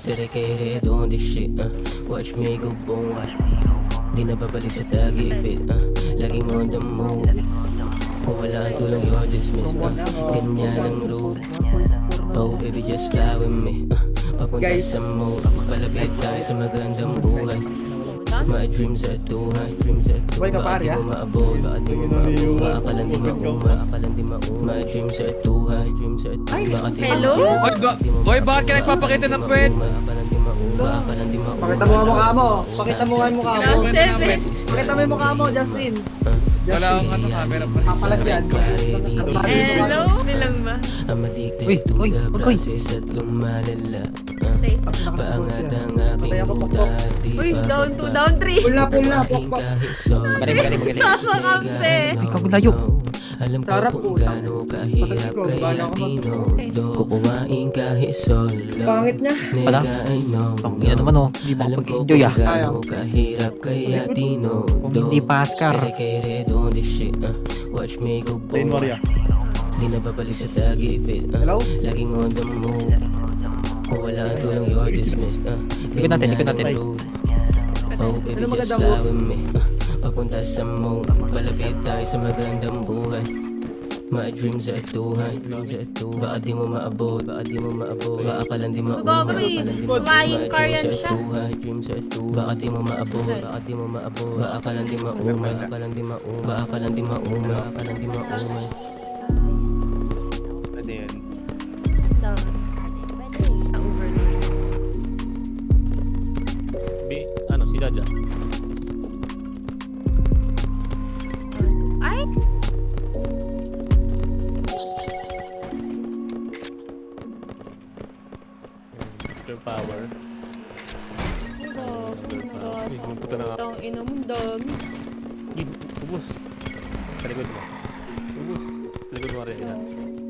Dedicated on this shit, watch me go boom. Di na babalik sa tagipit, laging on the move. Kung wala ang tulong you're dismissed, ganyan ang road. Oh baby just fly with me, papunta sa mode. Palapit tayo sa magandang buhay. My dreams are too high, baka di mo maabot, baka lang di mauma. My dreams are too high, baka di Hello? Boy, bakit ka nagpapakita ng puwet? Pakita mo ang mukha mo. Pakita mo ang mukha mo. Round 7. Pakita mo yung mukha mo, Justin. Wala akong ano, camera pa rin. Papalag yan. Hello? Bilang ba? I'm addicted to the process at lumalala. Paangat ang aking puta at di Uy, pa down 2, down 3. Pull na, pull na. kahit solid. Sama kampe. Ikaw layo. Alam ko kung gaano kahirap kaya tinodo. Kukuhain kahit solo. Pangit niya. Wala? Ang ina naman oh. Di mo pag-enjoy ah. Gaano kahirap kaya tinodo. Hindi Pascar. Dedicated on this shit, watch me go boom. Di na babalik sa tagipit, Hello? laging on the move. Kung wala ang tulong you're dismissed, Likod natin. Oh baby just fly with me, papunta sa moon. Palapit tayo sa magandang buhay. My dreams are too high, baka di mo maabot, baka ka lang di mauma. Gagawin, flying car yan siya. Baka di mo maabot, baka ka lang di mauma, baka ka lang di mauma. Ano yan? Down. Over. Ano, si Jaja? Ay! Nuclear power. Uy, pumunta na nga. Ang ina mo, dami. Ubus. Sa likod mo. Ubus. Sa likod mo rin.